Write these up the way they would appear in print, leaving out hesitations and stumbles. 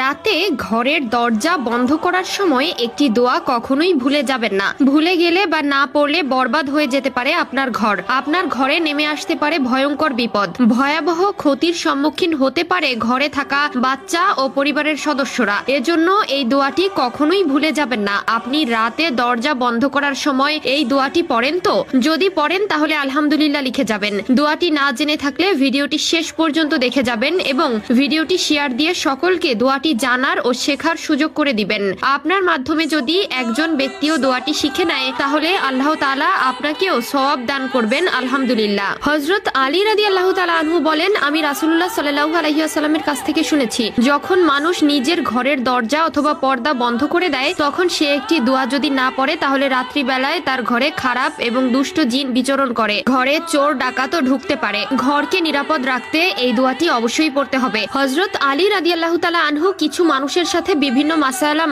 রাতে ঘরের দরজা বন্ধ করার সময় একটি দোয়া কখনোই ভুলে যাবেন না। ভুলে গেলে বা না পড়লে বরবাদ হয়ে যেতে পারে আপনার ঘর। আপনার ঘরে নেমে আসতে পারে ভয়ঙ্কর বিপদ, ভয়াবহ ক্ষতির সম্মুখীন হতে পারে ঘরে থাকা বাচ্চা ও পরিবারের সদস্যরা। এজন্য এই দোয়াটি কখনোই ভুলে যাবেন না। আপনি রাতে দরজা বন্ধ করার সময় এই দোয়াটি পড়েন তো? যদি পড়েন তাহলে আলহামদুলিল্লাহ লিখে যাবেন। দোয়াটি না জেনে থাকলে ভিডিওটি শেষ পর্যন্ত দেখে যাবেন এবং ভিডিওটি শেয়ার দিয়ে সকলকে দোয়াটি জানার ও শেখার সুযোগ করে দিবেন। আপনার মাধ্যমে যদি একজন ব্যক্তিও দোয়াটি শিখে নেয় তাহলে আল্লাহ তাআলা আপনাকেও সওয়াব দান করবেন আলহামদুলিল্লাহ। হযরত আলী রাদিয়াল্লাহু তাআলা আনহু বলেন, আমি রাসূলুল্লাহ সাল্লাল্লাহু আলাইহি ওয়াসাল্লামের কাছ থেকে শুনেছি, যখন মানুষ নিজের ঘরের দরজা অথবা পর্দা বন্ধ করে দেয় তখন সে একটি দোয়া যদি না পড়ে তাহলে রাত্রিবেলায় তার ঘরে খারাপ এবং দুষ্ট জিন বিচরণ করে, ঘরে চোর ডাকাতও ঢুকতে পারে। ঘরকে নিরাপদ রাখতে এই দোয়াটি অবশ্যই পড়তে হবে। হযরত আলী রাদিয়াল্লাহু তাআলা আনহু কিছু মানুষের সাথে বিভিন্ন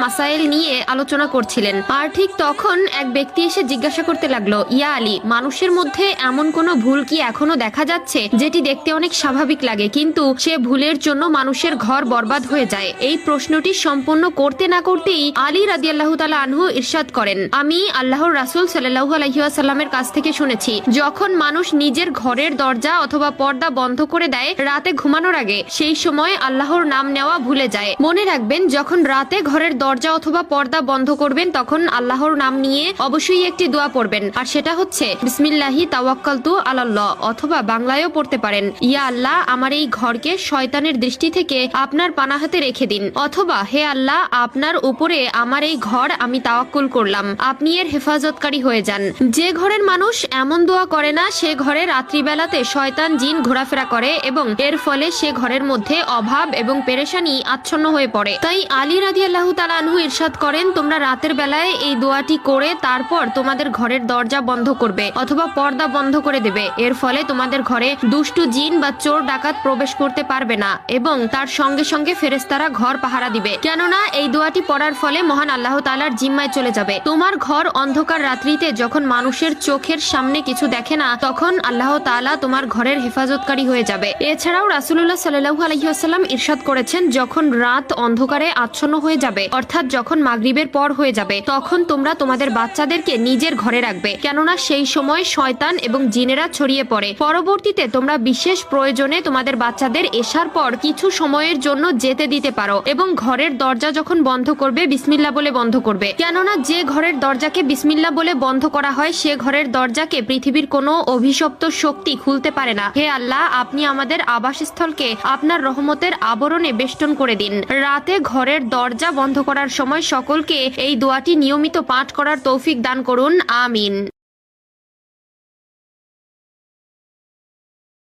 মাসাইল নিয়ে আলোচনা করছিলেন, আর ঠিক তখন এক ব্যক্তি এসে জিজ্ঞাসা করতে লাগলো, ইয়া আলী, মানুষের মধ্যে এমন কোনো ভুল কি এখনো দেখা যাচ্ছে যেটি দেখতে অনেক স্বাভাবিক লাগে কিন্তু সে ভুলের জন্য মানুষের ঘর বরবাদ হয়ে যায়? এই প্রশ্নটি সম্পন্ন করতে না করতেই আলী রাদিয়াল্লাহু তাআলা আনহু ইরশাদ করেন, আমি আল্লাহর রাসূল সাল্লাল্লাহু আলাইহি ওয়াসাল্লামের কাছ থেকে শুনেছি, যখন মানুষ নিজের ঘরের দরজা অথবা পর্দা বন্ধ করে দেয় রাতে ঘুমানোর আগে, সেই সময় আল্লাহর নাম নেওয়া ভুলে যায়। মনে রাখবেন, যখন রাতে ঘরের দরজা অথবা পর্দা বন্ধ করবেন তখন আল্লাহর নাম নিয়ে অবশ্যই একটি দোয়া পড়বেন, আর সেটা হচ্ছে বিসমিল্লাহি তাওয়াক্কালতু আলাল্লাহ, অথবা বাংলায়ও পড়তে পারেন, ইয়া আল্লাহ, আমার এই ঘরকে শয়তানের দৃষ্টি থেকে আপনার পানাহাতে রেখে দিন, অথবা হে আল্লাহ, আপনার উপরে আমার এই ঘর আমি তাওয়াক্কুল করলাম, আপনি এর হেফাজতকারী হয়ে যান। যে ঘরের মানুষ এমন দোয়া করে না সে ঘরে রাত্রিবেলাতে শয়তান জিন ঘোরাফেরা করে এবং এর ফলে সে ঘরের মধ্যে অভাব এবং পেরেশানি আচ্ছন্ন হয়ে পড়ে। তাই আলী রাদিয়াল্লাহু তাআলা আনহু ইরশাদ করেন, তোমরা রাতের বেলায় এই দোয়াটি করে তারপর তোমাদের ঘরের দরজা বন্ধ করবে অথবা পর্দা বন্ধ করে দেবে। এর ফলে তোমাদের ঘরে দুষ্টু জিন বা চোর ডাকাত প্রবেশ করতে পারবে না এবং তার সঙ্গে সঙ্গে ফেরেশতারা ঘর পাহারা দিবে, কেননা এই দোয়াটি পড়ার ফলে মহান আল্লাহ তাআলার জিম্মায় চলে যাবে। তোমার ঘর অন্ধকার রাত্রিতে যখন মানুষের চোখের সামনে কিছু দেখে না তখন আল্লাহ তাআলা তোমার ঘরের হেফাজতকারী হয়ে যাবে। এছাড়াও রাসূলুল্লাহ সাল্লাল্লাহু আলাইহি ওয়াসাল্লাম ইরশাদ করেছেন, যখন রাত অন্ধকারে আচ্ছন্ন হয়ে যাবে অর্থাৎ যখন মাগরিবের পর হয়ে যাবে তখন তোমরা তোমাদের বাচ্চাদেরকে নিজের ঘরে রাখবে, কেননা সেই সময় শয়তান এবং জিনেরা ছড়িয়ে পড়ে। পরবর্তীতে তোমরা বিশেষ প্রয়োজনে তোমাদের বাচ্চাদের এশার পর কিছু সময়ের জন্য যেতে দিতে পারো এবং ঘরের দরজা যখন বন্ধ করবে বিসমিল্লাহ বলে বন্ধ করবে, কেননা যে ঘরের দরজাকে বিসমিল্লাহ বলে বন্ধ করা হয় সে ঘরের দরজাকে পৃথিবীর কোনো অভিশপ্ত শক্তি খুলতে পারে না। হে আল্লাহ, আপনি আমাদের আবাসস্থলকে আপনার রহমতের আবরণে বেষ্টন করে দিন। রাতে ঘরের দরজা বন্ধ করার সময় সকলকে এই দোয়াটি নিয়মিত পাঠ করার তৌফিক দান করুন, আমিন।